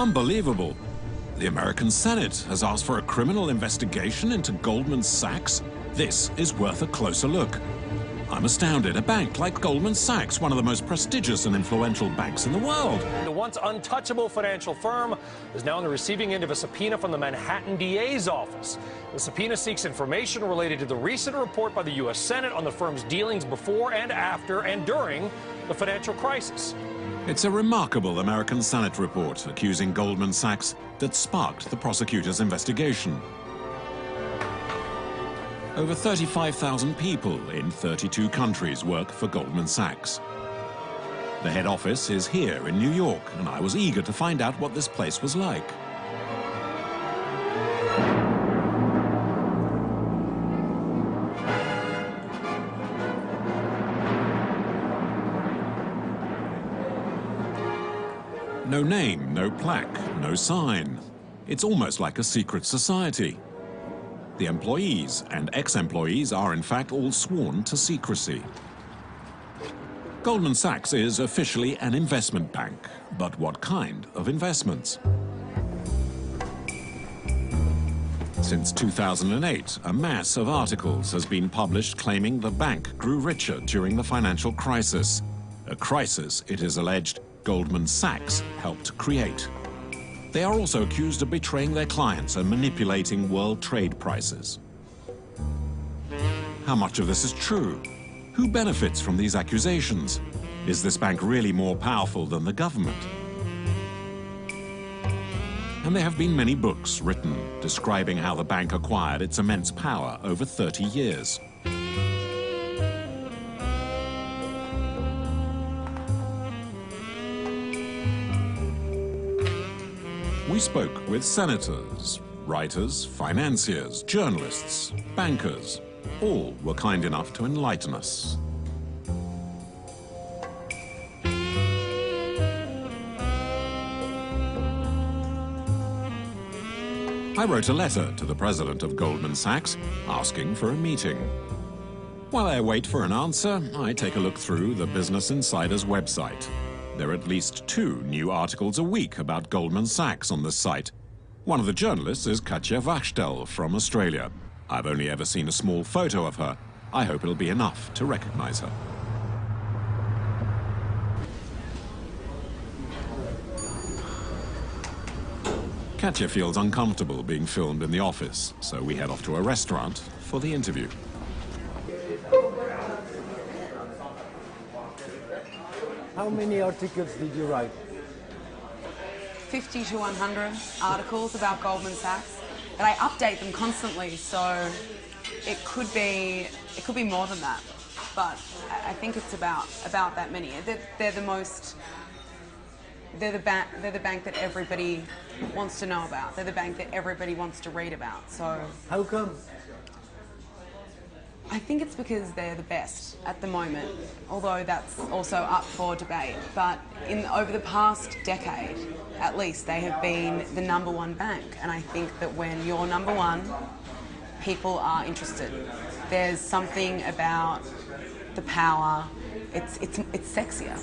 Unbelievable. The American Senate has asked for a criminal investigation into Goldman Sachs. This is worth a closer look. I'm astounded. A bank like Goldman Sachs, one of the most prestigious and influential banks in the world. The once untouchable financial firm is now on the receiving end of a subpoena from the Manhattan DA's office. The subpoena seeks information related to the recent report by the U.S. Senate on the firm's dealings before and after and during the financial crisis. It's a remarkable American Senate report accusing Goldman Sachs that sparked the prosecutor's investigation. Over 35,000 people in 32 countries work for Goldman Sachs. The head office is here in New York, and I was eager to find out what this place was like. No name, no plaque, no sign. It's almost like a secret society. The employees and ex-employees are in fact all sworn to secrecy. Goldman Sachs is officially an investment bank, but what kind of investments? Since 2008, a mass of articles has been published claiming the bank grew richer during the financial crisis. A crisis, it is alleged, Goldman Sachs helped create. They are also accused of betraying their clients and manipulating world trade prices. How much of this is true? Who benefits from these accusations? Is this bank really more powerful than the government? And there have been many books written describing how the bank acquired its immense power over 30 years. We spoke with senators, writers, financiers, journalists, bankers. All were kind enough to enlighten us. I wrote a letter to the president of Goldman Sachs asking for a meeting. While I wait for an answer, I take a look through the Business Insider's website. There are at least 2 new articles a week about Goldman Sachs on this site. One of the journalists is Katja Wachtel from Australia. I've only ever seen a small photo of her. I hope it'll be enough to recognize her. Katja feels uncomfortable being filmed in the office, so we head off to a restaurant for the interview. How many articles did you write? 50 to 100 articles about Goldman Sachs, and I update them constantly, so it could be more than that, but I think it's about that many. They're the bank that everybody wants to know about. They're the bank that everybody wants to read about. So how come? I think it's because they're the best at the moment, although that's also up for debate. But over the past decade, at least, they have been the #1 bank. And I think that when you're #1, people are interested. There's something about the power. It's sexier.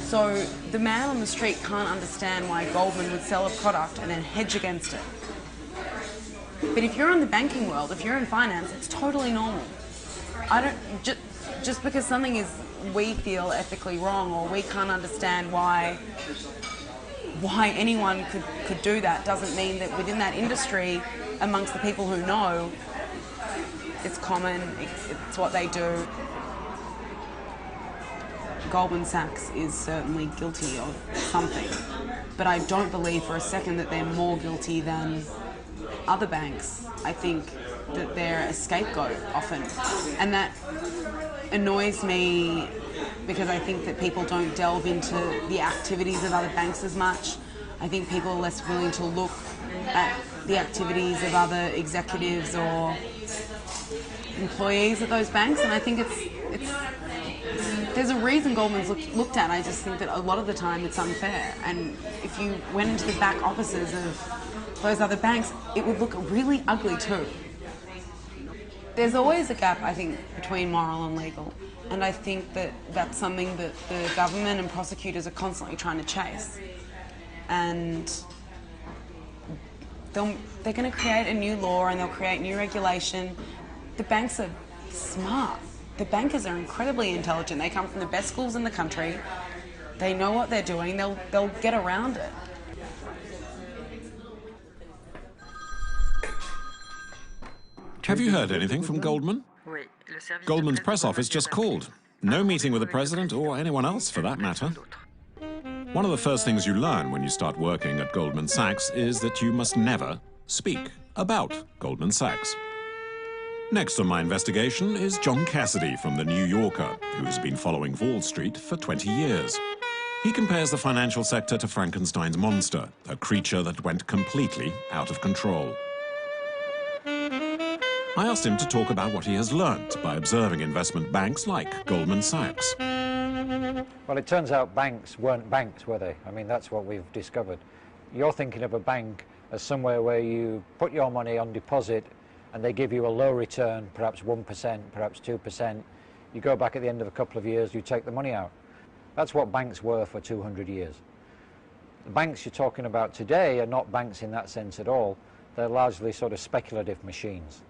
So the man on the street can't understand why Goldman would sell a product and then hedge against it. But if you're in the banking world, if you're in finance, it's totally normal. Just because something is, we feel ethically wrong, or we can't understand why anyone could do that, doesn't mean that within that industry, amongst the people who know, it's common, it's what they do. Goldman Sachs is certainly guilty of something, but I don't believe for a second that they're more guilty than other banks. I think that they're a scapegoat often, and that annoys me because I think that people don't delve into the activities of other banks as much. I think people are less willing to look at the activities of other executives or employees at those banks, and I think there's a reason Goldman's looked at. I just think that a lot of the time it's unfair, and if you went into the back offices of those other banks, it would look really ugly too. There's always a gap, I think, between moral and legal. And I think that that's something that the government and prosecutors are constantly trying to chase. And they're going to create a new law and they'll create new regulation. The banks are smart. The bankers are incredibly intelligent. They come from the best schools in the country. They know what they're doing. They'll get around it. Have you heard anything from Goldman? Goldman's press office just called. No meeting with the president or anyone else for that matter. One of the first things you learn when you start working at Goldman Sachs is that you must never speak about Goldman Sachs. Next on my investigation is John Cassidy from The New Yorker, who's been following Wall Street for 20 years. He compares the financial sector to Frankenstein's monster, a creature that went completely out of control. I asked him to talk about what he has learnt by observing investment banks like Goldman Sachs. Well, it turns out banks weren't banks, were they? I mean, that's what we've discovered. You're thinking of a bank as somewhere where you put your money on deposit and they give you a low return, perhaps 1%, perhaps 2%. You go back at the end of a couple of years, you take the money out. That's what banks were for 200 years. The banks you're talking about today are not banks in that sense at all. They're largely sort of speculative machines.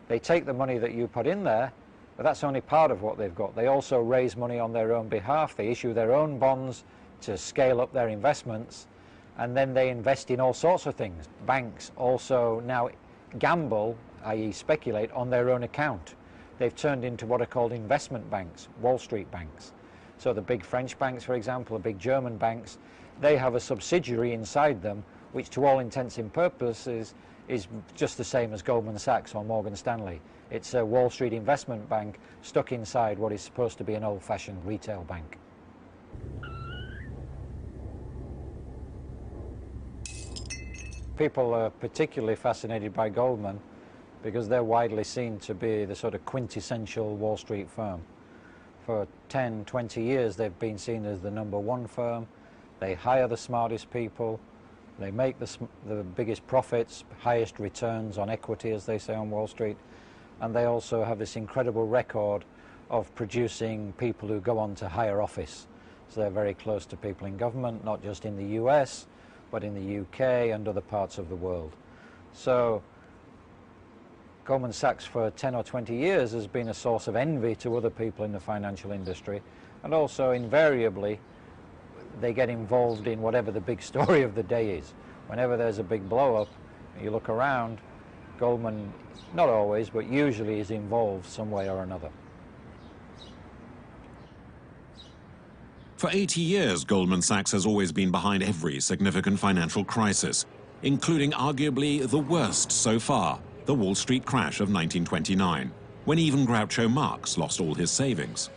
They take the money that you put in there, but that's only part of what they've got. They also raise money on their own behalf. They issue their own bonds to scale up their investments, and then they invest in all sorts of things. Banks also now gamble, i.e. speculate, on their own account. They've turned into what are called investment banks, Wall Street banks. So the big French banks, for example, the big German banks, they have a subsidiary inside them, which to all intents and purposes is just the same as Goldman Sachs or Morgan Stanley. It's a Wall Street investment bank stuck inside what is supposed to be an old-fashioned retail bank. People are particularly fascinated by Goldman because they're widely seen to be the sort of quintessential Wall Street firm. For 10, 20 years they've been seen as the #1 firm. They hire the smartest people. They make the biggest profits, highest returns on equity, as they say on Wall Street. And they also have this incredible record of producing people who go on to higher office. So they're very close to people in government, not just in the US, but in the UK and other parts of the world. So Goldman Sachs for 10 or 20 years has been a source of envy to other people in the financial industry. And also invariably, they get involved in whatever the big story of the day is. Whenever there's a big blow-up, you look around, Goldman, not always, but usually is involved some way or another. For 80 years, Goldman Sachs has always been behind every significant financial crisis, including arguably the worst so far, the Wall Street crash of 1929, when even Groucho Marx lost all his savings.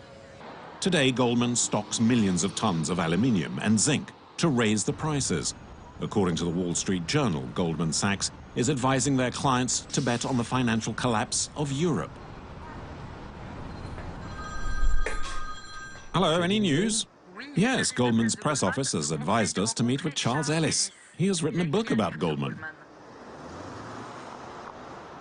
Today, Goldman stocks millions of tons of aluminium and zinc to raise the prices. According to the Wall Street Journal, Goldman Sachs is advising their clients to bet on the financial collapse of Europe. Hello, any news? Yes, Goldman's press office has advised us to meet with Charles Ellis. He has written a book about Goldman.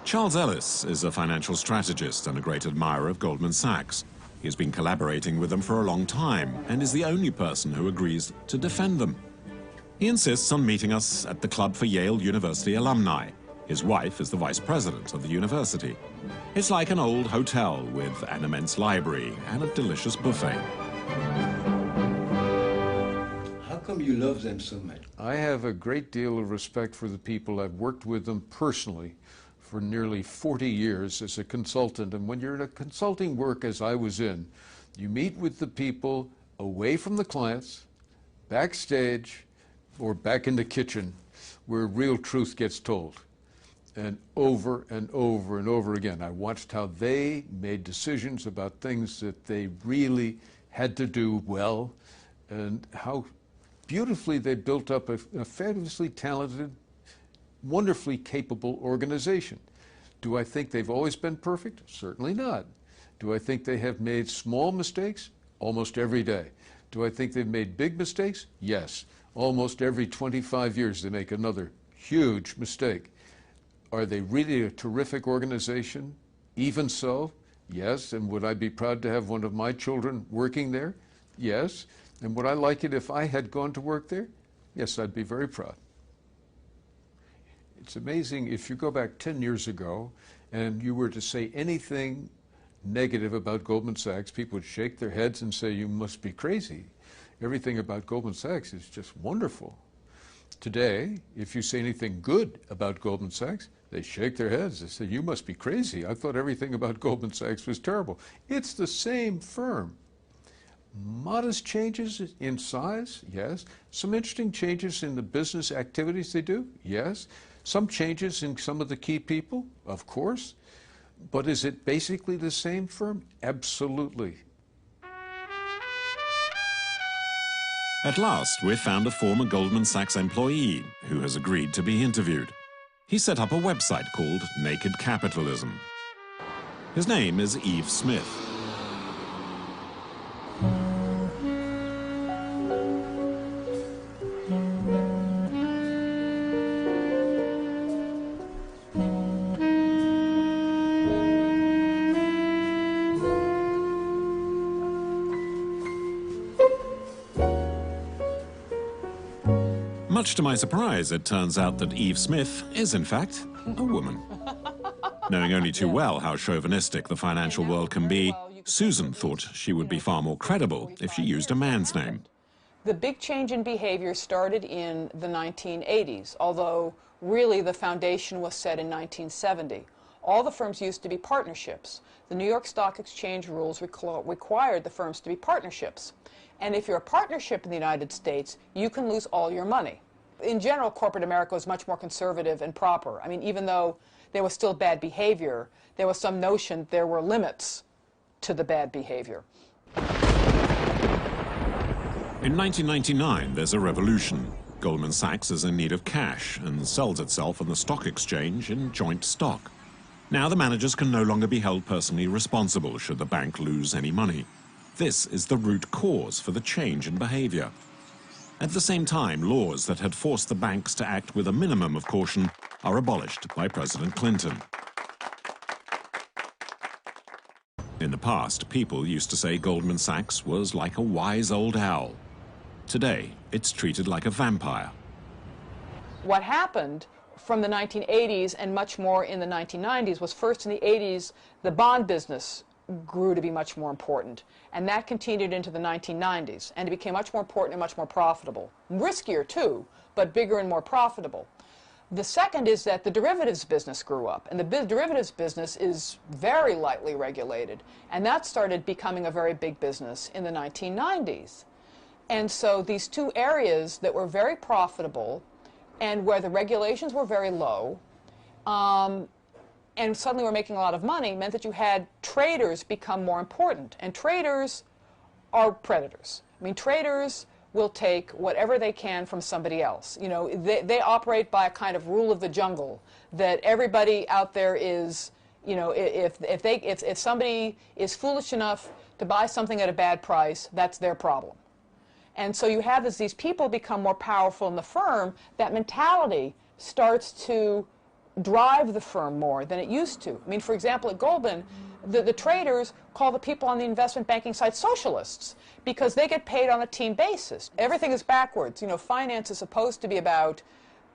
Charles Ellis is a financial strategist and a great admirer of Goldman Sachs. He has been collaborating with them for a long time and is the only person who agrees to defend them. He insists on meeting us at the Club for Yale University Alumni. His wife is the vice president of the university. It's like an old hotel with an immense library and a delicious buffet. How come you love them so much? I have a great deal of respect for the people. I've worked with them personally for nearly 40 years as a consultant. And when you're in a consulting work, as I was in, you meet with the people away from the clients, backstage, or back in the kitchen, where real truth gets told. And over and over and over again, I watched how they made decisions about things that they really had to do well, and how beautifully they built up a fabulously talented, wonderfully capable organization. Do I think they've always been perfect? Certainly not. Do I think they have made small mistakes? Almost every day. Do I think they've made big mistakes? Yes. Almost every 25 years they make another huge mistake. Are they really a terrific organization? Even so, yes. And would I be proud to have one of my children working there? Yes. And would I like it if I had gone to work there? Yes, I'd be very proud. It's amazing, if you go back 10 years ago and you were to say anything negative about Goldman Sachs, people would shake their heads and say, you must be crazy. Everything about Goldman Sachs is just wonderful. Today, if you say anything good about Goldman Sachs, they shake their heads. They say, you must be crazy. I thought everything about Goldman Sachs was terrible. It's the same firm. Modest changes in size, yes. Some interesting changes in the business activities they do, yes. Some changes in some of the key people, of course. But is it basically the same firm? Absolutely. At last, we've found a former Goldman Sachs employee who has agreed to be interviewed. He set up a website called Naked Capitalism. His name is Yves Smith. Much to my surprise, it turns out that Yves Smith is, in fact, a woman. Knowing only too well how chauvinistic the financial world can be, Susan thought she would be far more credible if she used a man's name. The big change in behavior started in the 1980s, although really the foundation was set in 1970. All the firms used to be partnerships. The New York Stock Exchange rules required the firms to be partnerships. And if you're a partnership in the United States, you can lose all your money. In general, corporate America was much more conservative and proper. I mean, even though there was still bad behavior, there was some notion there were limits to the bad behavior. In 1999, there's a revolution. Goldman Sachs is in need of cash and sells itself on the stock exchange in joint stock. Now the managers can no longer be held personally responsible should the bank lose any money. This is the root cause for the change in behavior. At the same time, laws that had forced the banks to act with a minimum of caution are abolished by President Clinton. In the past, people used to say Goldman Sachs was like a wise old owl. Today, it's treated like a vampire. What happened from the 1980s and much more in the 1990s was, first in the 80s, the bond business grew to be much more important, and that continued into the 1990s, and it became much more important and much more profitable. Riskier too, but bigger and more profitable. The second is that the derivatives business grew up, and the derivatives business is very lightly regulated, and that started becoming a very big business in the 1990s. And so these two areas that were very profitable and where the regulations were very low, and suddenly we're making a lot of money, meant that you had traders become more important. And traders are predators. I mean, traders will take whatever they can from somebody else. You know, they operate by a kind of rule of the jungle, that everybody out there is, you know, if somebody is foolish enough to buy something at a bad price, that's their problem. And so you have, as these people become more powerful in the firm, that mentality starts to drive the firm more than it used to. I mean, for example, at Goldman, the traders call the people on the investment banking side socialists because they get paid on a team basis. Everything is backwards. You know, finance is supposed to be about,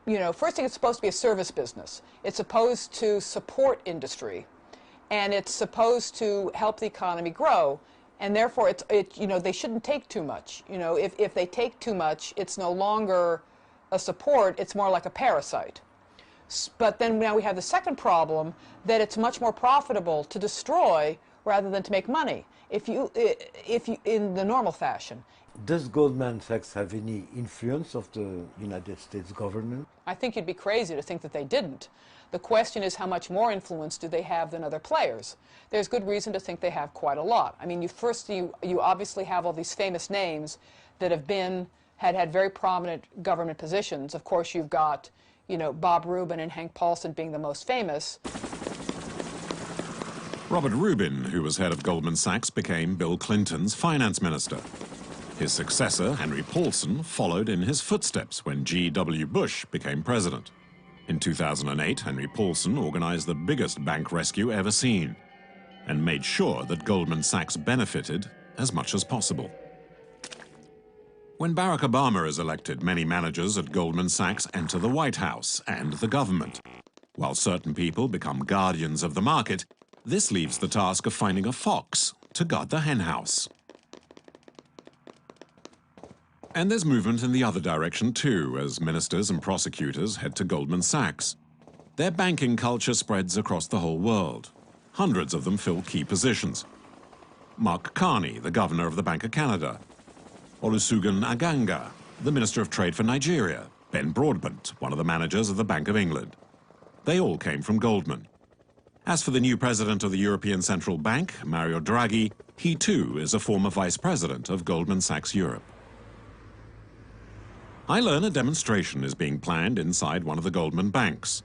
you know, first thing, it's supposed to be a service business. It's supposed to support industry, and it's supposed to help the economy grow. And therefore, you know, they shouldn't take too much. You know, if they take too much, it's no longer a support, it's more like a parasite. But then now we have the second problem, that it's much more profitable to destroy rather than to make money, if you in the normal fashion. Does Goldman Sachs have any influence of the United States government? I think you'd be crazy to think that they didn't. The question is, how much more influence do they have than other players? There's good reason to think they have quite a lot. I mean, you obviously have all these famous names that have had very prominent government positions. Of course, you've got, you know, Bob Rubin and Hank Paulson being the most famous. Robert Rubin, who was head of Goldman Sachs, became Bill Clinton's finance minister. His successor, Henry Paulson, followed in his footsteps when G.W. Bush became president. In 2008, Henry Paulson organized the biggest bank rescue ever seen. and made sure that Goldman Sachs benefited as much as possible. When Barack Obama is elected, many managers at Goldman Sachs enter the White House and the government. While certain people become guardians of the market, this leaves the task of finding a fox to guard the henhouse. And there's movement in the other direction too, as ministers and prosecutors head to Goldman Sachs. Their banking culture spreads across the whole world. Hundreds of them fill key positions. Mark Carney, the governor of the Bank of Canada. Olusegun Aganga, the Minister of Trade for Nigeria. Ben Broadbent, one of the managers of the Bank of England. They all came from Goldman. As for the new president of the European Central Bank, Mario Draghi, he too is a former vice president of Goldman Sachs Europe. I learn a demonstration is being planned inside one of the Goldman banks.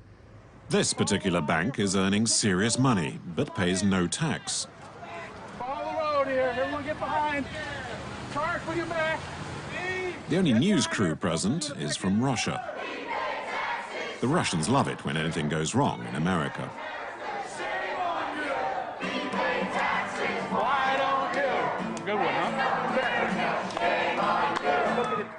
This particular bank is earning serious money, but pays no tax. Follow the road here. Everyone get behind. Charge for your back. The only news crew present is from Russia. The Russians love it when anything goes wrong in America. Why don't you? Good one, huh?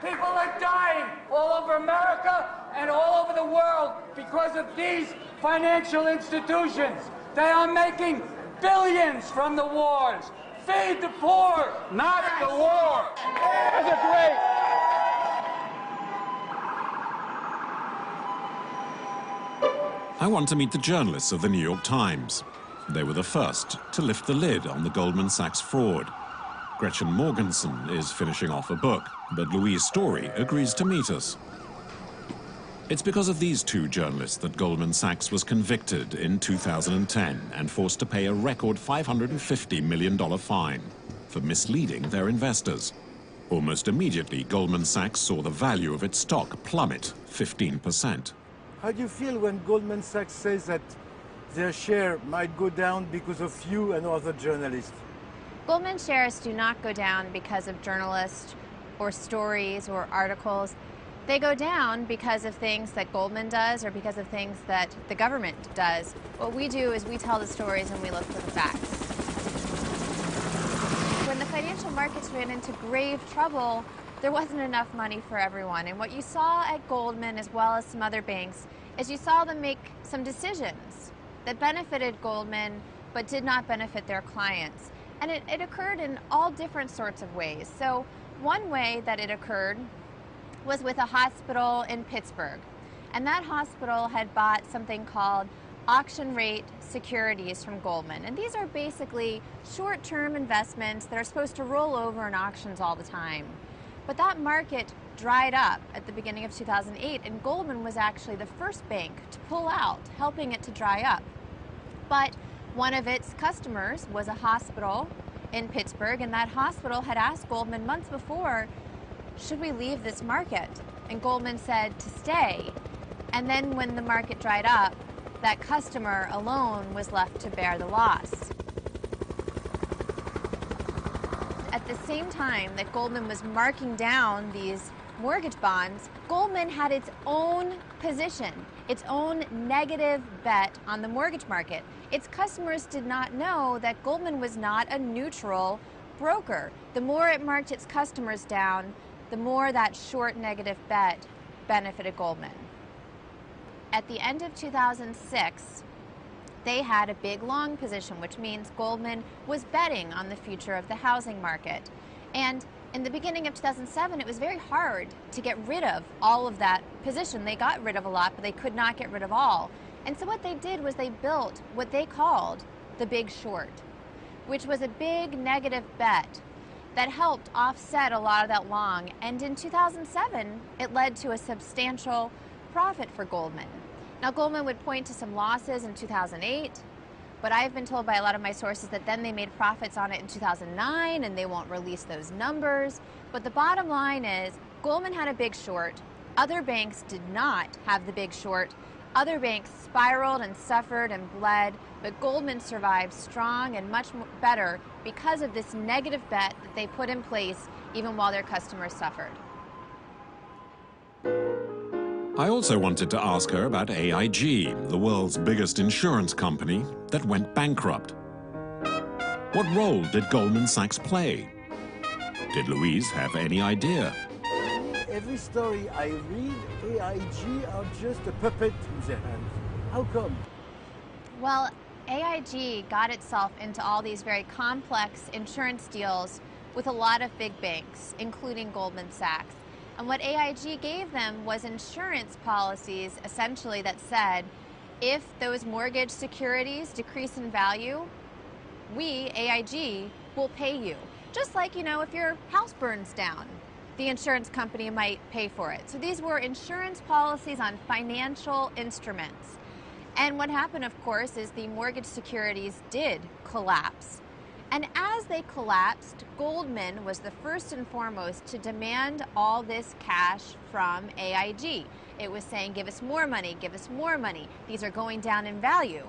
People are dying all over America and all over the world because of these financial institutions. They are making billions from the wars. Feed the poor, not the war. That's a great. I want to meet the journalists of the New York Times. They were the first to lift the lid on the Goldman Sachs fraud. Gretchen Morgensen is finishing off a book, but Louise Story agrees to meet us. It's because of these two journalists that Goldman Sachs was convicted in 2010 and forced to pay a record $550 million fine for misleading their investors. Almost immediately, Goldman Sachs saw the value of its stock plummet 15%. How do you feel when Goldman Sachs says that their share might go down because of you and other journalists? Goldman shares do not go down because of journalists or stories or articles. They go down because of things that Goldman does or because of things that the government does. What we do is we tell the stories and we look for the facts. When the financial markets ran into grave trouble, there wasn't enough money for everyone. And what you saw at Goldman, as well as some other banks, is you saw them make some decisions that benefited Goldman but did not benefit their clients. And it occurred in all different sorts of ways. So one way that it occurred was with a hospital in Pittsburgh. And that hospital had bought something called auction rate securities from Goldman. And these are basically short-term investments that are supposed to roll over in auctions all the time. But that market dried up at the beginning of 2008, and Goldman was actually the first bank to pull out, helping it to dry up. But one of its customers was a hospital in Pittsburgh, and that hospital had asked Goldman months before, should we leave this market? And Goldman said to stay. And then when the market dried up, that customer alone was left to bear the loss. At the same time that Goldman was marking down these mortgage bonds, Goldman had its own position, its own negative bet on the mortgage market. Its customers did not know that Goldman was not a neutral broker. The more it marked its customers down, the more that short negative bet benefited Goldman. At the end of 2006, they had a big long position, which means Goldman was betting on the future of the housing market. And in the beginning of 2007, it was very hard to get rid of all of that position. They got rid of a lot, but they could not get rid of all. And so what they did was they built what they called the Big Short, which was a big negative bet that helped offset a lot of that long. And in 2007, it led to a substantial profit for Goldman. Now, Goldman would point to some losses in 2008, but I've been told by a lot of my sources that then they made profits on it in 2009, and they won't release those numbers. But the bottom line is, Goldman had a big short. Other banks did not have the big short. Other banks spiraled and suffered and bled, but Goldman survived strong and much better because of this negative bet that they put in place even while their customers suffered. I also wanted to ask her about AIG, the world's biggest insurance company that went bankrupt. What role did Goldman Sachs play? Did Louise have any idea? Every story I read, AIG are just a puppet in their hands. How come? Well, AIG got itself into all these very complex insurance deals with a lot of big banks, including Goldman Sachs. And what AIG gave them was insurance policies, essentially, that said, if those mortgage securities decrease in value, we, AIG, will pay you. Just like, you know, if your house burns down, the insurance company might pay for it. So these were insurance policies on financial instruments. And what happened, of course, is the mortgage securities did collapse. And as they collapsed, Goldman was the first and foremost to demand all this cash from AIG. It was saying, give us more money, give us more money. These are going down in value.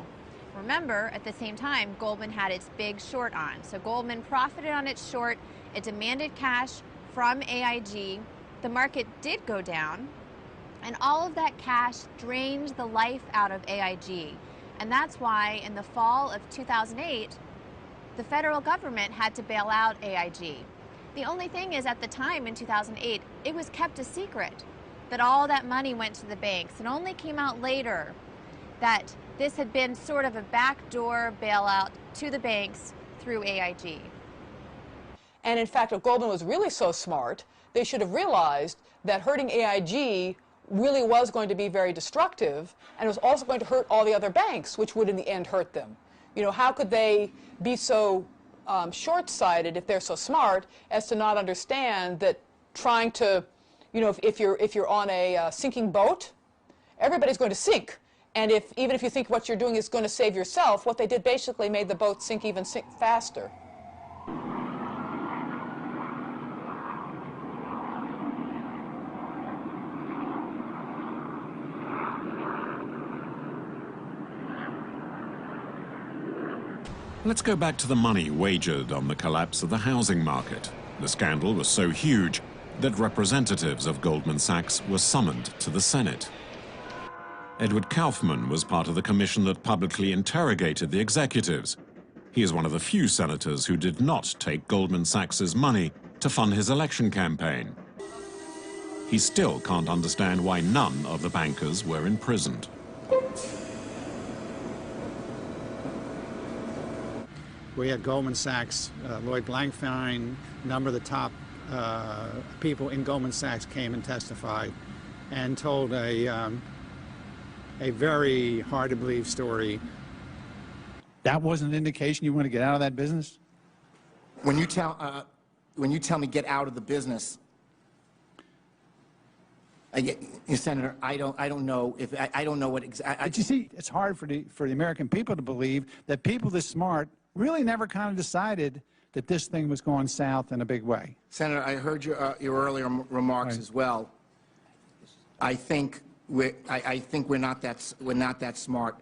Remember, at the same time, Goldman had its big short on. So Goldman profited on its short. It demanded cash from AIG. The market did go down, and all of that cash drained the life out of AIG. And that's why in the fall of 2008, the federal government had to bail out AIG. The only thing is, at the time in 2008, it was kept a secret that all that money went to the banks. It only came out later that this had been sort of a backdoor bailout to the banks through AIG. And in fact, if Goldman was really so smart, they should have realized that hurting AIG really was going to be very destructive, and it was also going to hurt all the other banks, which would in the end hurt them. You know, how could they be so short-sighted, if they're so smart, as to not understand that trying to, you know, if you're on a sinking boat, everybody's going to sink. And even if you think what you're doing is going to save yourself, what they did basically made the boat sink faster. Let's go back to the money wagered on the collapse of the housing market. The scandal was so huge that representatives of Goldman Sachs were summoned to the Senate. Edward Kaufman was part of the commission that publicly interrogated the executives. He is one of the few senators who did not take Goldman Sachs's money to fund his election campaign. He still can't understand why none of the bankers were imprisoned. We had Goldman Sachs, Lloyd Blankfein, a number of the top people in Goldman Sachs came and testified and told a very hard-to-believe story. That wasn't an indication you want to get out of that business? When you tell me get out of the business, Senator, I don't know if I don't know what exactly. But you see, it's hard for the American people to believe that people this smart really never kind of decided that this thing was going south in a big way. Senator, I heard your earlier remarks as well. I think we're not that smart.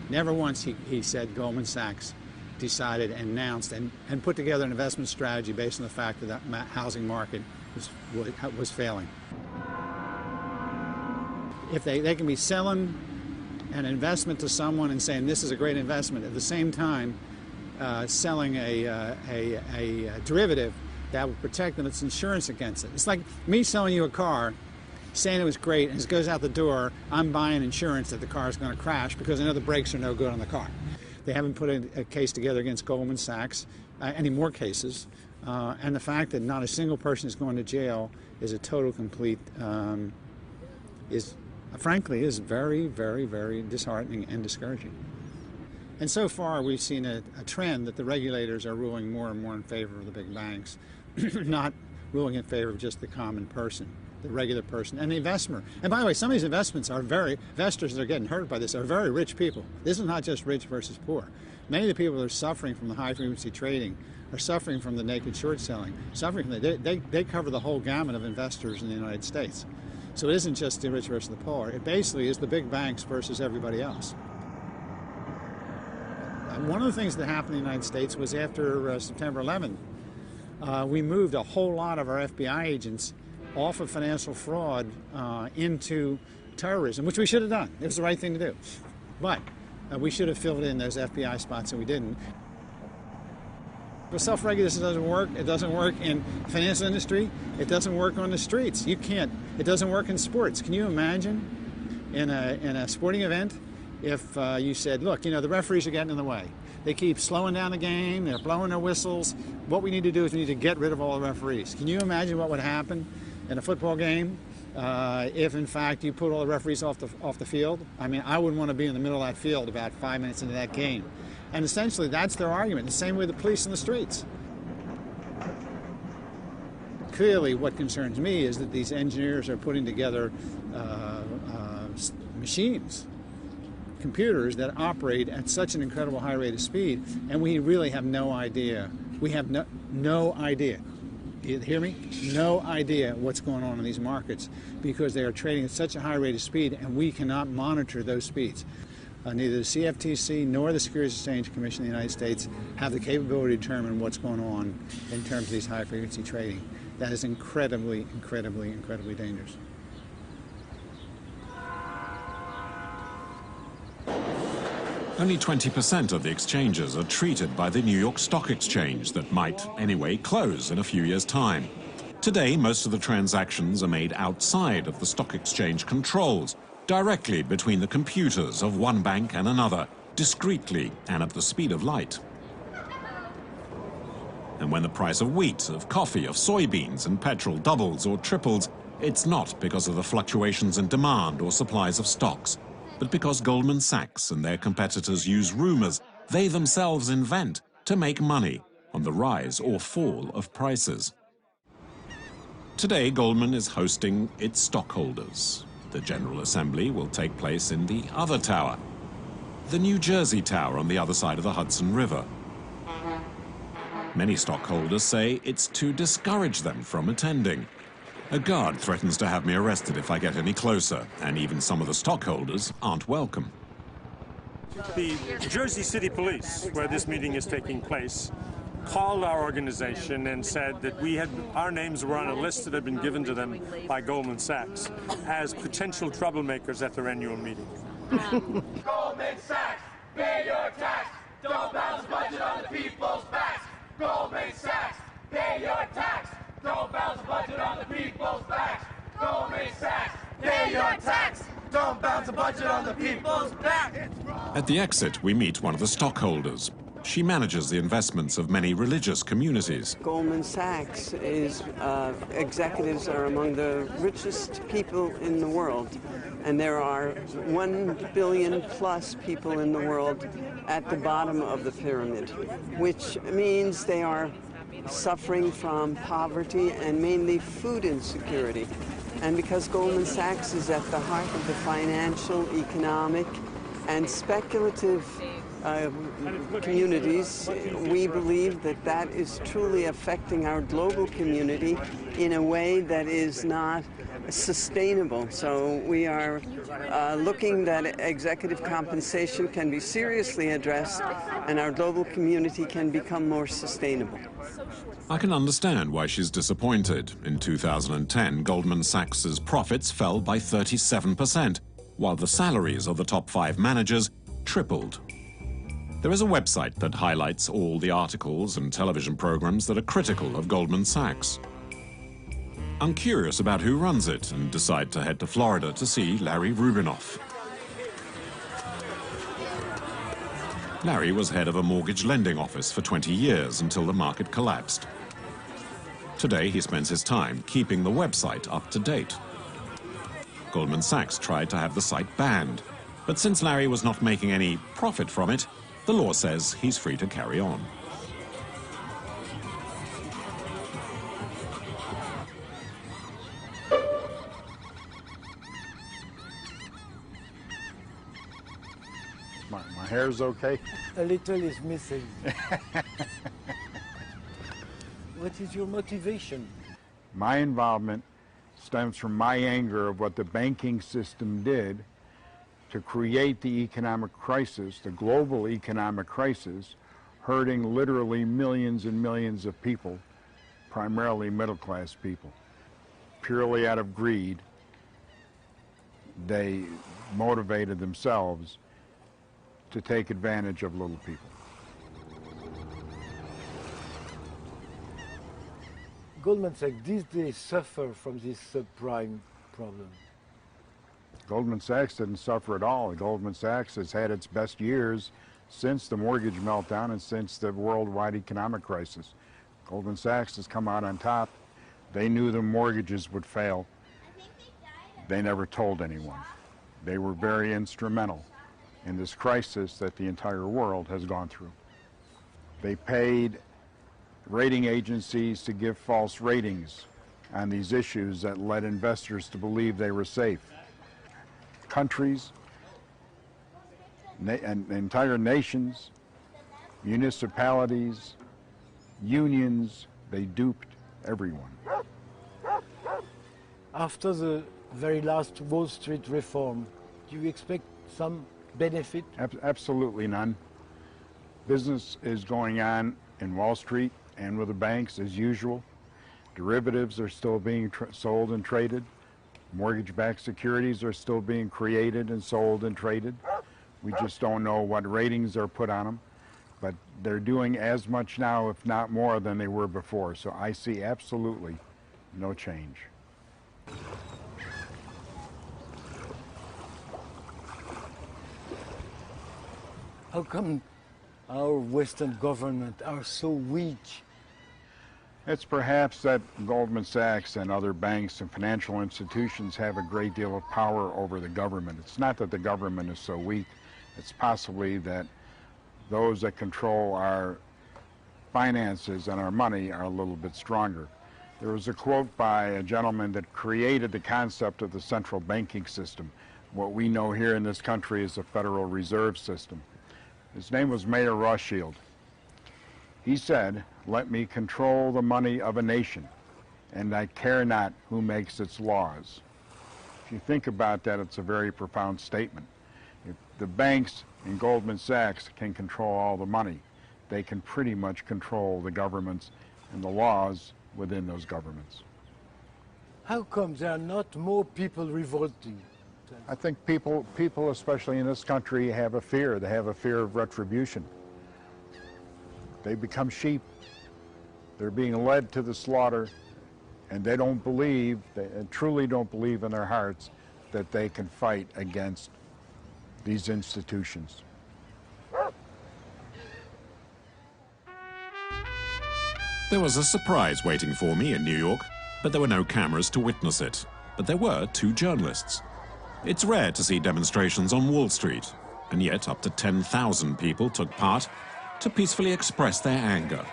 Never once he said Goldman Sachs decided and announced and put together an investment strategy based on the fact that the housing market was failing. If they can be selling an investment to someone and saying this is a great investment, at the same time selling a derivative that will protect them, it's insurance against it. It's like me selling you a car, saying it was great, and as it goes out the door, I'm buying insurance that the car is going to crash because I know the brakes are no good on the car. They haven't put a case together against Goldman Sachs, any more cases, and the fact that not a single person is going to jail is a total complete, frankly, is very, very, very disheartening and discouraging. And so far, we've seen a trend that the regulators are ruling more and more in favor of the big banks, not ruling in favor of just the common person, the regular person, and the investor. And by the way, some of these investments are investors that are getting hurt by this are very rich people. This is not just rich versus poor. Many of the people that are suffering from the high-frequency trading are suffering from the naked short selling, suffering from they cover the whole gamut of investors in the United States. So it isn't just the rich versus the poor. It basically is the big banks versus everybody else. One of the things that happened in the United States was after September 11th, we moved a whole lot of our FBI agents off of financial fraud into terrorism, which we should have done. It was the right thing to do. But we should have filled in those FBI spots, and we didn't. If self-regulation doesn't work, it doesn't work in the financial industry, it doesn't work on the streets. You can't. It doesn't work in sports. Can you imagine in a sporting event if you said, look, you know, the referees are getting in the way. They keep slowing down the game, they're blowing their whistles. What we need to do is we need to get rid of all the referees. Can you imagine what would happen in a football game if, in fact, you put all the referees off the field? I mean, I wouldn't want to be in the middle of that field about 5 minutes into that game. And essentially, that's their argument. The same with the police in the streets. Clearly, what concerns me is that these engineers are putting together machines, computers that operate at such an incredible high rate of speed, and we really have no idea. We have no idea. You hear me? No idea what's going on in these markets because they are trading at such a high rate of speed, and we cannot monitor those speeds. Neither the CFTC nor the Securities Exchange Commission of the United States have the capability to determine what's going on in terms of these high-frequency trading. That is incredibly, incredibly, incredibly dangerous. Only 20% of the exchanges are treated by the New York Stock Exchange that might, anyway, close in a few years' time. Today, most of the transactions are made outside of the stock exchange controls, directly between the computers of one bank and another, discreetly and at the speed of light. And when the price of wheat, of coffee, of soybeans and petrol doubles or triples, it's not because of the fluctuations in demand or supplies of stocks, but because Goldman Sachs and their competitors use rumors they themselves invent to make money on the rise or fall of prices. Today, Goldman is hosting its stockholders. The General Assembly will take place in the other tower, the New Jersey Tower on the other side of the Hudson River. Many stockholders say it's to discourage them from attending. A guard threatens to have me arrested if I get any closer, and even some of the stockholders aren't welcome. The Jersey City Police, where this meeting is taking place, called our organization and said that our names were on a list that had been given to them by Goldman Sachs as potential troublemakers at their annual meeting. Goldman Sachs, pay your tax. Don't bounce budget on the people's backs. Goldman Sachs, pay your tax. Don't bounce budget on the people's backs. Goldman Sachs, pay your tax. Don't bounce a budget on the people's backs. At the exit, we meet one of the stockholders. She manages the investments of many religious communities. Goldman Sachs executives are among the richest people in the world. And there are 1 billion plus people in the world at the bottom of the pyramid, which means they are suffering from poverty and mainly food insecurity. And because Goldman Sachs is at the heart of the financial, economic, and speculative communities, we believe that that is truly affecting our global community in a way that is not sustainable. So we are looking that executive compensation can be seriously addressed and our global community can become more sustainable. I can understand why she's disappointed. In 2010, Goldman Sachs's profits fell by 37%, while the salaries of the top 5 managers tripled. There is a website that highlights all the articles and television programs that are critical of Goldman Sachs. I'm curious about who runs it and decide to head to Florida to see Larry Rubinoff. Larry was head of a mortgage lending office for 20 years until the market collapsed. Today, he spends his time keeping the website up to date. Goldman Sachs tried to have the site banned, but since Larry was not making any profit from it, the law says he's free to carry on. My hair's okay? A little is missing. What is your motivation? My involvement stems from my anger of what the banking system did to create the economic crisis, the global economic crisis, hurting literally millions and millions of people, primarily middle-class people. Purely out of greed, they motivated themselves to take advantage of little people. Goldman Sachs, did they suffer from this subprime problem? Goldman Sachs didn't suffer at all. Goldman Sachs has had its best years since the mortgage meltdown and since the worldwide economic crisis. Goldman Sachs has come out on top. They knew the mortgages would fail. They never told anyone. They were very instrumental in this crisis that the entire world has gone through. They paid rating agencies to give false ratings on these issues that led investors to believe they were safe. Countries and entire nations, municipalities, unions, they duped everyone. After the very last Wall Street reform, do you expect some benefit? Absolutely none. Business is going on in Wall Street and with the banks as usual. Derivatives are still being sold and traded. Mortgage-backed securities are still being created and sold and traded. We just don't know what ratings are put on them, but they're doing as much now, if not more, than they were before. So I see absolutely no change. How come our Western government are so weak? It's perhaps that Goldman Sachs and other banks and financial institutions have a great deal of power over the government. It's not that the government is so weak. It's possibly that those that control our finances and our money are a little bit stronger. There was a quote by a gentleman that created the concept of the central banking system, what we know here in this country is the Federal Reserve System. His name was Mayer Rothschild. He said, "Let me control the money of a nation, and I care not who makes its laws." If you think about that, it's a very profound statement. If the banks and Goldman Sachs can control all the money, they can pretty much control the governments and the laws within those governments. How come there are not more people revolting? I think people, especially in this country, have a fear. They have a fear of retribution. They become sheep. They're being led to the slaughter, and they don't believe, they truly don't believe in their hearts that they can fight against these institutions. There was a surprise waiting for me in New York, but there were no cameras to witness it. But there were 2 journalists. It's rare to see demonstrations on Wall Street, and yet up to 10,000 people took part to peacefully express their anger.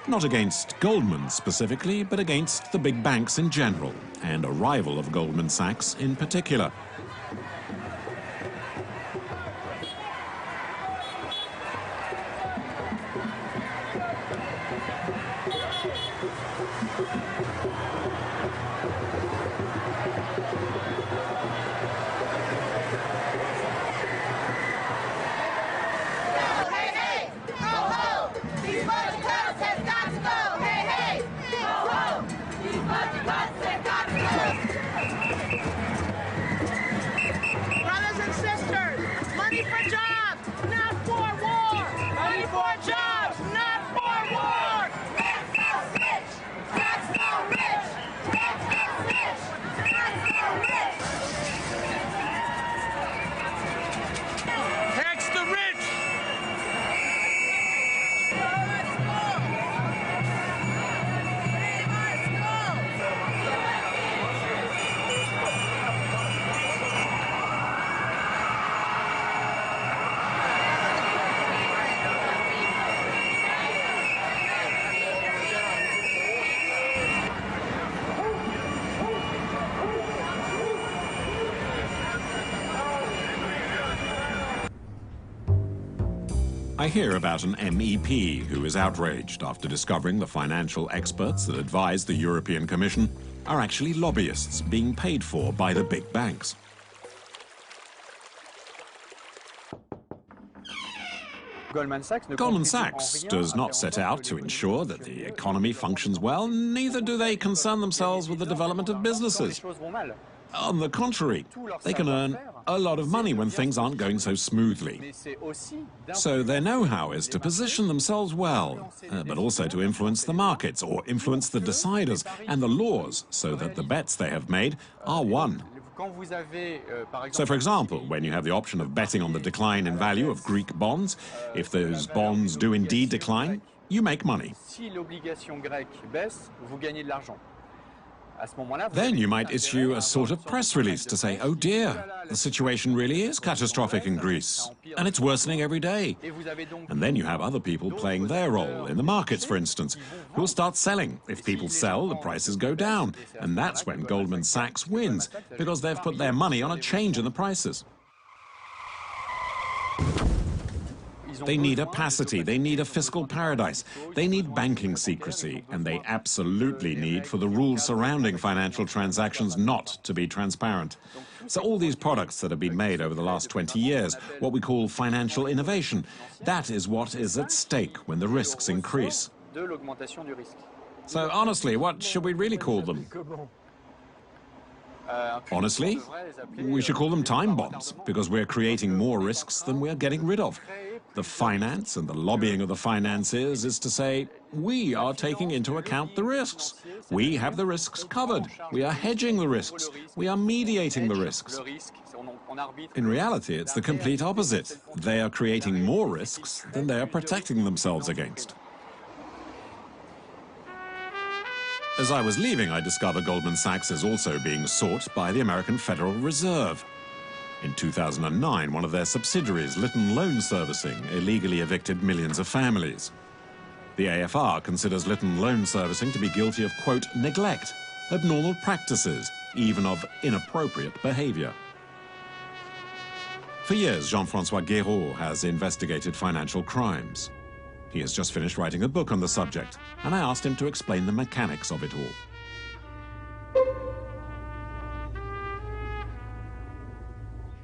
Not against Goldman specifically, but against the big banks in general, and a rival of Goldman Sachs in particular. I hear about an MEP who is outraged after discovering the financial experts that advise the European Commission are actually lobbyists being paid for by the big banks. Goldman Sachs does not set out to ensure that the economy functions well, neither do they concern themselves with the development of businesses. On the contrary, they can earn a lot of money when things aren't going so smoothly. So their know-how is to position themselves well, but also to influence the markets or influence the deciders and the laws so that the bets they have made are won. So, for example, when you have the option of betting on the decline in value of Greek bonds, if those bonds do indeed decline, you make money. Then you might issue a sort of press release to say, oh dear, the situation really is catastrophic in Greece, and it's worsening every day. And then you have other people playing their role, in the markets, for instance, who'll start selling. If people sell, the prices go down, and that's when Goldman Sachs wins, because they've put their money on a change in the prices. They need opacity, they need a fiscal paradise, they need banking secrecy, and they absolutely need for the rules surrounding financial transactions not to be transparent. So all these products that have been made over the last 20 years, what we call financial innovation, that is what is at stake when the risks increase. So honestly, what should we really call them? Honestly, we should call them time bombs, because we're creating more risks than we're getting rid of. The finance and the lobbying of the financiers is to say, we are taking into account the risks. We have the risks covered. We are hedging the risks. We are mediating the risks. In reality, it's the complete opposite. They are creating more risks than they are protecting themselves against. As I was leaving, I discovered Goldman Sachs is also being sought by the American Federal Reserve. In 2009, one of their subsidiaries, Lytton Loan Servicing, illegally evicted millions of families. The AFR considers Lytton Loan Servicing to be guilty of, quote, neglect, abnormal practices, even of inappropriate behavior. For years, Jean-François Guéraud has investigated financial crimes. He has just finished writing a book on the subject, and I asked him to explain the mechanics of it all.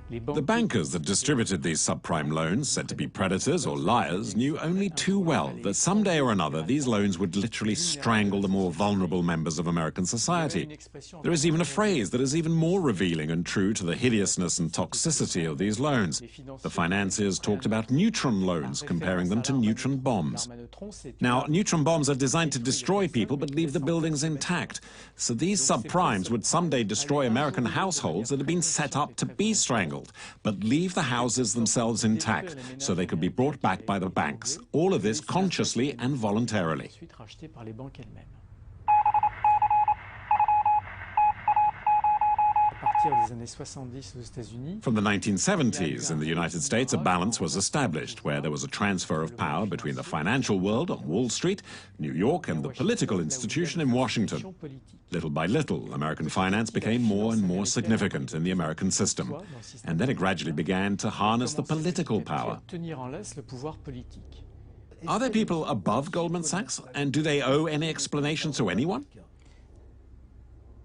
The bankers that distributed these subprime loans, said to be predators or liars, knew only too well that someday or another these loans would literally strangle the more vulnerable members of American society. There is even a phrase that is even more revealing and true to the hideousness and toxicity of these loans. The financiers talked about neutron loans, comparing them to neutron bombs. Now, neutron bombs are designed to destroy people but leave the buildings intact. So these subprimes would someday destroy American households that have been set up to be strangled, but leave the houses themselves intact so they could be brought back by the banks. All of this consciously and voluntarily. From the 1970s in the United States, a balance was established where there was a transfer of power between the financial world on Wall Street, New York, and the political institution in Washington. Little by little, American finance became more and more significant in the American system, and then it gradually began to harness the political power. Are there people above Goldman Sachs, and do they owe any explanation to anyone?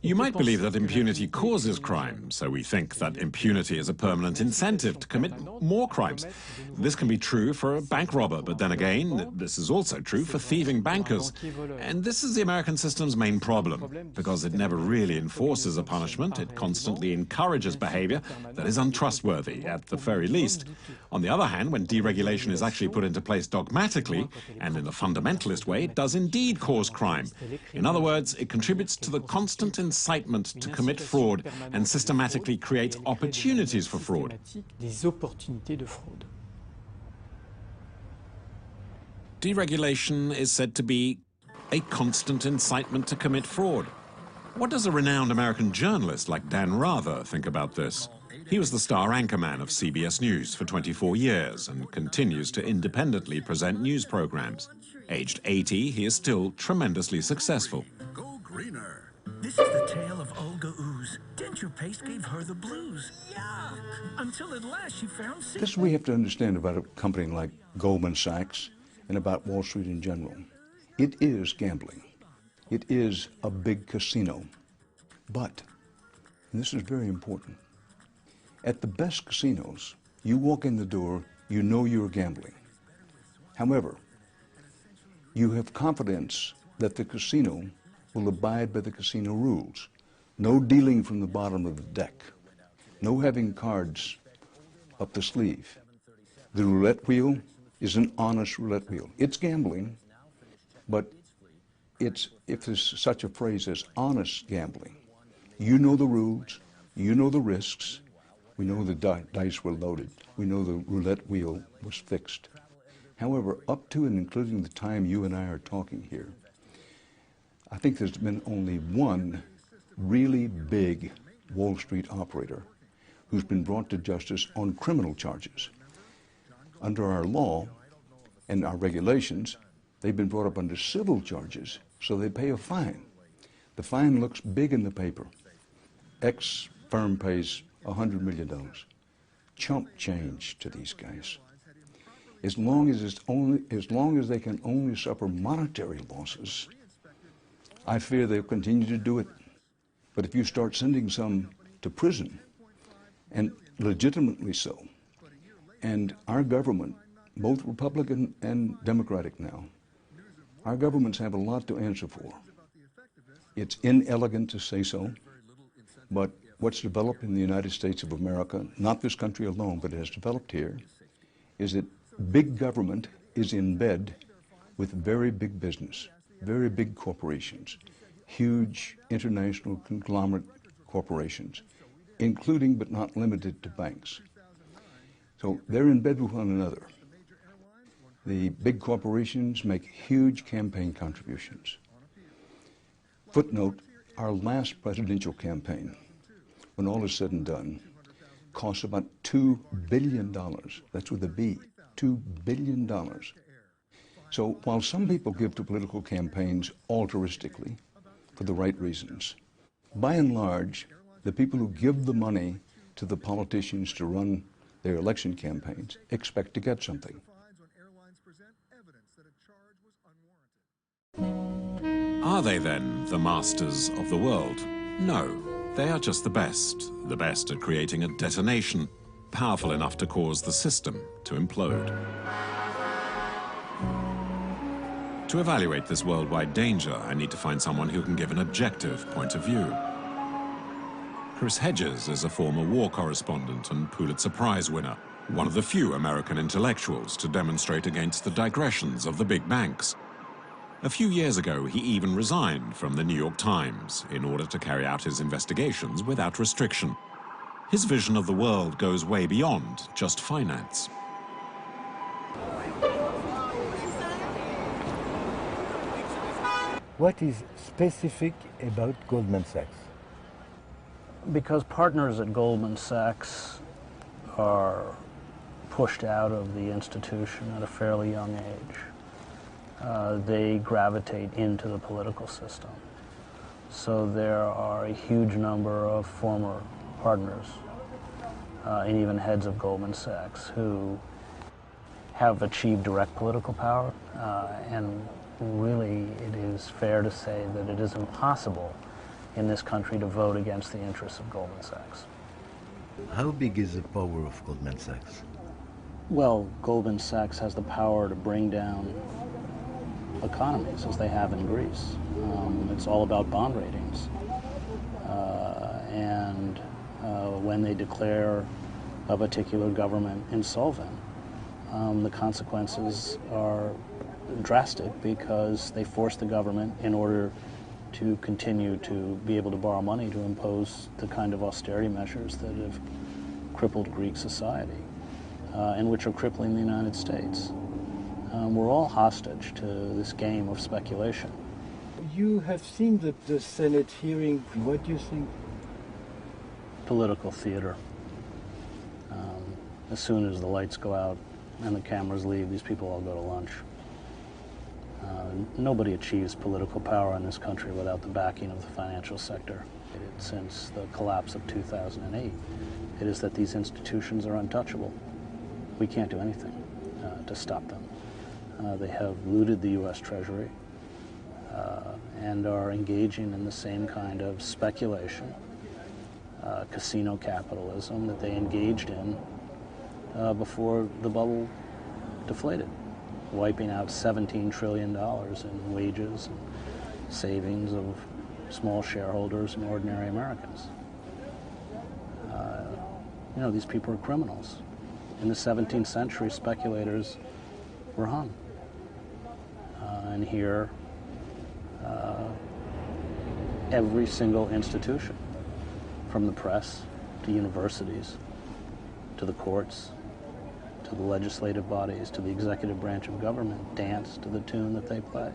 You might believe that impunity causes crime, so we think that impunity is a permanent incentive to commit more crimes. This can be true for a bank robber, but then again, this is also true for thieving bankers. And this is the American system's main problem, because it never really enforces a punishment. It constantly encourages behavior that is untrustworthy, at the very least. On the other hand, when deregulation is actually put into place dogmatically, and in a fundamentalist way, it does indeed cause crime. In other words, it contributes to the constant incitement to commit fraud and systematically create opportunities for fraud. Deregulation is said to be a constant incitement to commit fraud. What does a renowned American journalist like Dan Rather think about this? He was the star anchorman of CBS News for 24 years and continues to independently present news programs. Aged 80, he is still tremendously successful. Go greener. This is the tale of Olga Ooze. Denture paste gave her the blues. Yuck! Until at last she found This is what we have to understand about a company like Goldman Sachs and about Wall Street in general. It is gambling. It is a big casino. But, and this is very important, at the best casinos, you walk in the door, you know you're gambling. However, you have confidence that the casino will abide by the casino rules. no dealing from the bottom of the deck, no having cards up the sleeve. The roulette wheel is an honest roulette wheel. It's gambling, but it's, if there's such a phrase as honest gambling. You know the rules, you know the risks, we know the dice were loaded, we know the roulette wheel was fixed. However, up to and including the time you and I are talking here, I think there's been only one really big Wall Street operator who's been brought to justice on criminal charges. Under our law and our regulations, they've been brought up under civil charges, so they pay a fine. The fine looks big in the paper. X firm pays $100 million. Chump change to these guys. As long as they can only suffer monetary losses, I fear they'll continue to do it. But if you start sending some to prison, and legitimately so, and our government, both Republican and Democratic now, our governments have a lot to answer for. It's inelegant to say so, but what's developed in the United States of America, not this country alone, but it has developed here, is that big government is in bed with very big business, very big corporations, huge international conglomerate corporations, including but not limited to banks. So they're in bed with one another. The big corporations make huge campaign contributions. Footnote, our last presidential campaign, when all is said and done, cost about $2 billion. That's with a B, $2 billion. So while some people give to political campaigns altruistically for the right reasons, by and large, the people who give the money to the politicians to run their election campaigns expect to get something. Are they then the masters of the world? No, they are just the best at creating a detonation, powerful enough to cause the system to implode. To evaluate this worldwide danger, I need to find someone who can give an objective point of view. Chris Hedges is a former war correspondent and Pulitzer Prize winner, one of the few American intellectuals to demonstrate against the digressions of the big banks. A few years ago, he even resigned from the New York Times in order to carry out his investigations without restriction. His vision of the world goes way beyond just finance. What is specific about Goldman Sachs? Because partners at Goldman Sachs are pushed out of the institution at a fairly young age. They gravitate into the political system. So there are a huge number of former partners and even heads of Goldman Sachs who have achieved direct political power, and really it is fair to say that it is impossible in this country to vote against the interests of Goldman Sachs. How big is the power of Goldman Sachs? Well, Goldman Sachs has the power to bring down economies, as they have in Greece. It's all about bond ratings. And when they declare a particular government insolvent, the consequences are drastic because they force the government, in order to continue to be able to borrow money, to impose the kind of austerity measures that have crippled Greek society and which are crippling the United States. We're all hostage to this game of speculation. You have seen the Senate hearing. What do you think? Political theater. As soon as the lights go out and the cameras leave, these people all go to lunch. Nobody achieves political power in this country without the backing of the financial sector. Since the collapse of 2008, it is that these institutions are untouchable. We can't do anything to stop them. They have looted the U.S. Treasury and are engaging in the same kind of speculation, casino capitalism that they engaged in before the bubble deflated, wiping out $17 trillion in wages and savings of small shareholders and ordinary Americans. You know, these people are criminals. In the 17th century, speculators were hung. And here, every single institution, from the press to universities, to the courts, to the legislative bodies, to the executive branch of government, dance to the tune that they play.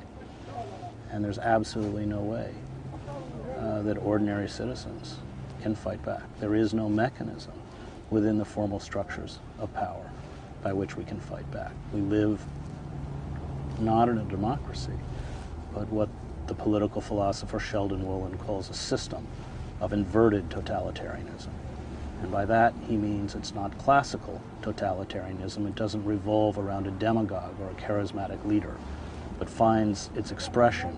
And there's absolutely no way that ordinary citizens can fight back. There is no mechanism within the formal structures of power by which we can fight back. We live not in a democracy, but what the political philosopher Sheldon Wolin calls a system of inverted totalitarianism. And by that he means it's not classical totalitarianism. It doesn't revolve around a demagogue or a charismatic leader, but finds its expression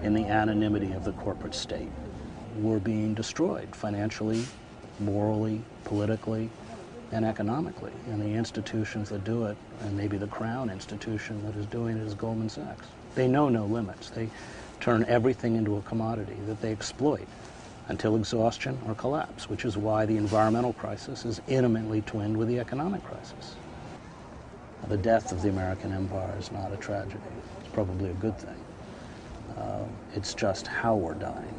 in the anonymity of the corporate state. We're being destroyed financially, morally, politically, and economically. And the institutions that do it, and maybe the crown institution that is doing it, is Goldman Sachs. They know no limits. They turn everything into a commodity that they exploit until exhaustion or collapse, which is why the environmental crisis is intimately twinned with the economic crisis. The death of the American empire is not a tragedy. It's probably a good thing. It's just how we're dying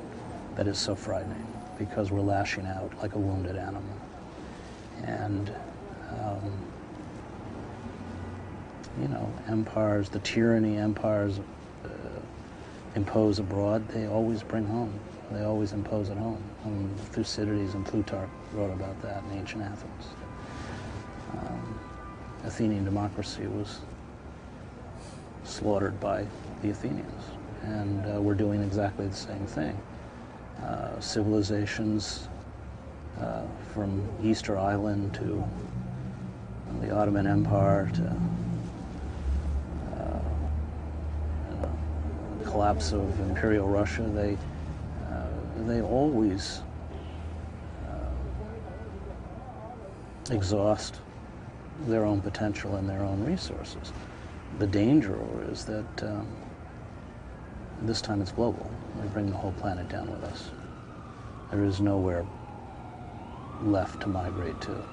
that is so frightening, because we're lashing out like a wounded animal. And, you know, empires, the tyranny empires impose abroad, they always bring home. They always impose at home. Thucydides and Plutarch wrote about that in ancient Athens. Athenian democracy was slaughtered by the Athenians, and we're doing exactly the same thing. Civilizations from Easter Island to the Ottoman Empire to the collapse of Imperial Russia, they always exhaust their own potential and their own resources. The danger is that this time it's global. We bring the whole planet down with us. There is nowhere left to migrate to.